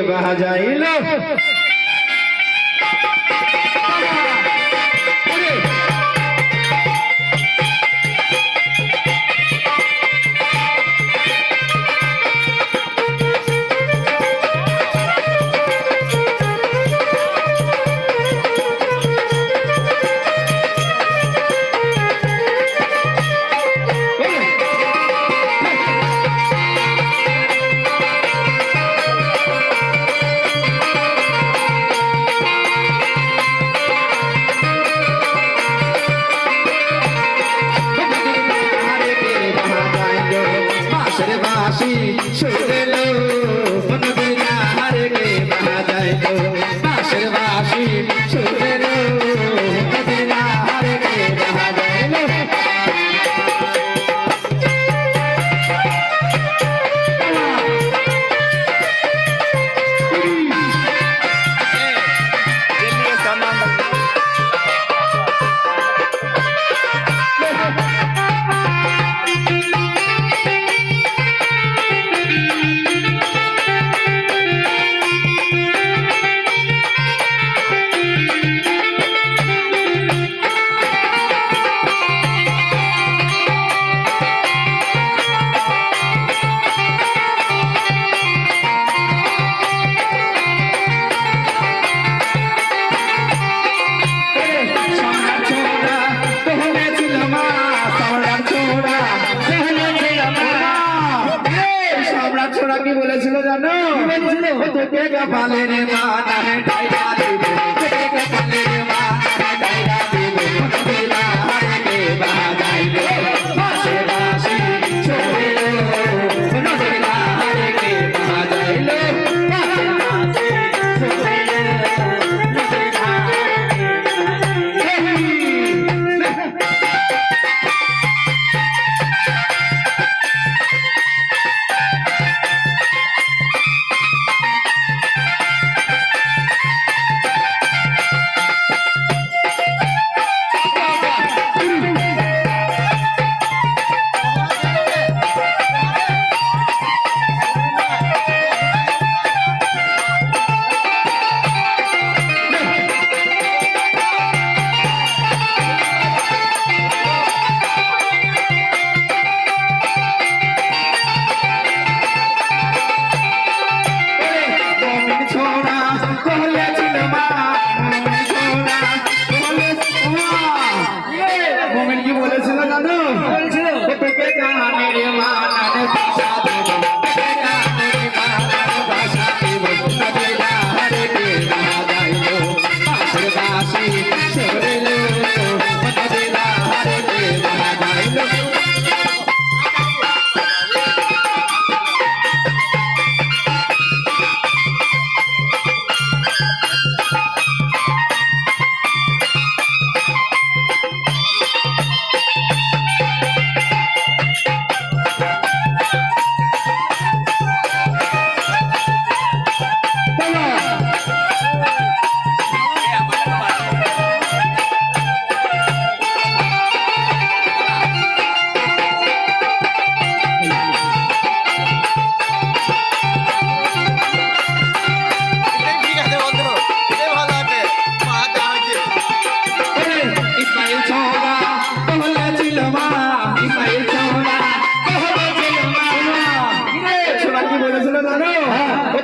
বাজাইলো কি বলেছিল জানো? তোকে কপালে রে মা নাহে ডাইরা দিব, তোকে কপালে রে মা নাহে ডাইরা দিব, দিলা হারে কে বাজাইলো বাঁশি বাঁশি ছোড়ে দিলা হারে কে বাজাইলো বাঁশি বাঁশি ছোড়ে দিলা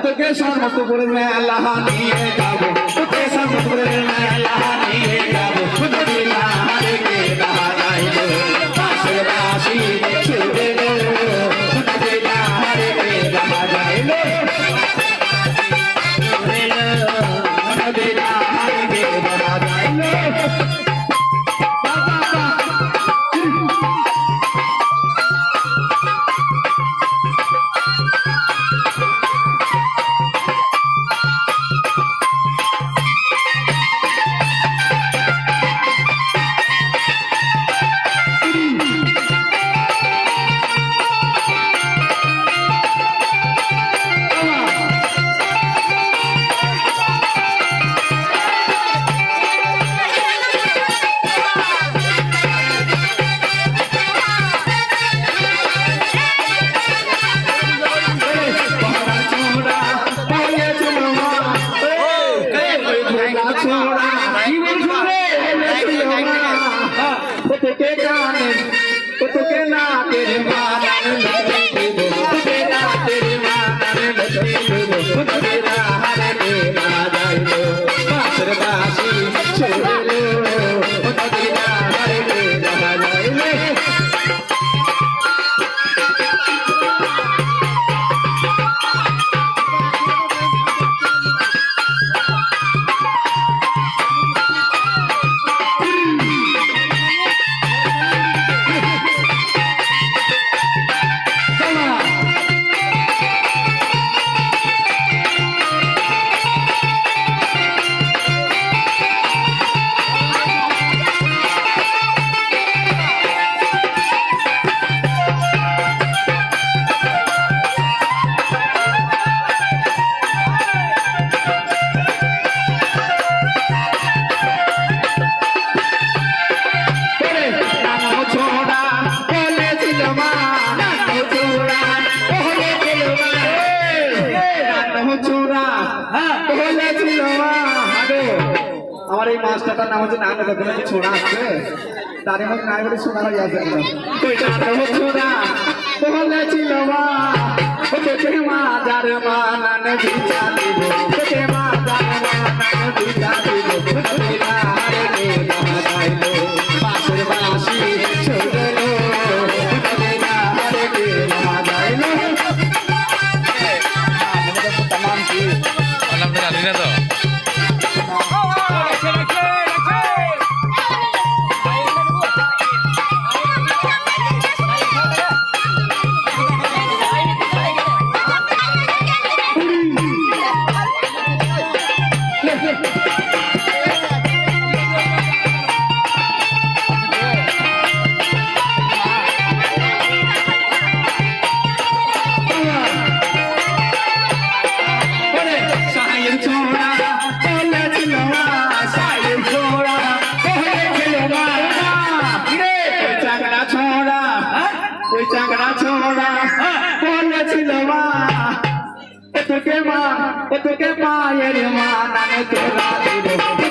তোকে সমস্ত করে মেলা নিয়ে যাবো, তোকে সমস্ত করে মেলা নিয়ে যাবো, দিলা হারে কে বাজাইলো বাঁশি বাঁশি ছোড়ে দিলা হারে কে বাজাইলো দিলা হারে কে বাজাইলো। তোকে গানে তোকে না তেরে মানান লক্ষ্মী দেব তোকে না তেরে মানান লক্ষ্মী দেব তোকে রাহারে না যাইলো বাসর বাসি ছেড়ে তোকে রাহারে না যাইলো আমার এই মাছটার নাম হচ্ছে নাম ছোড়া আছে তার মধ্যে নাই বলে শোনা হয়ে আছে ছোড়া বলেছিল মা তোকে মা যার মানান ভিজা দিব তোকে মা যার মানান ভিজা দিব বাসের বাসি ছোড়লো চাকরা ছোড়া বলেছিল মা তোকে মায়ের মা নামে তোরা দিব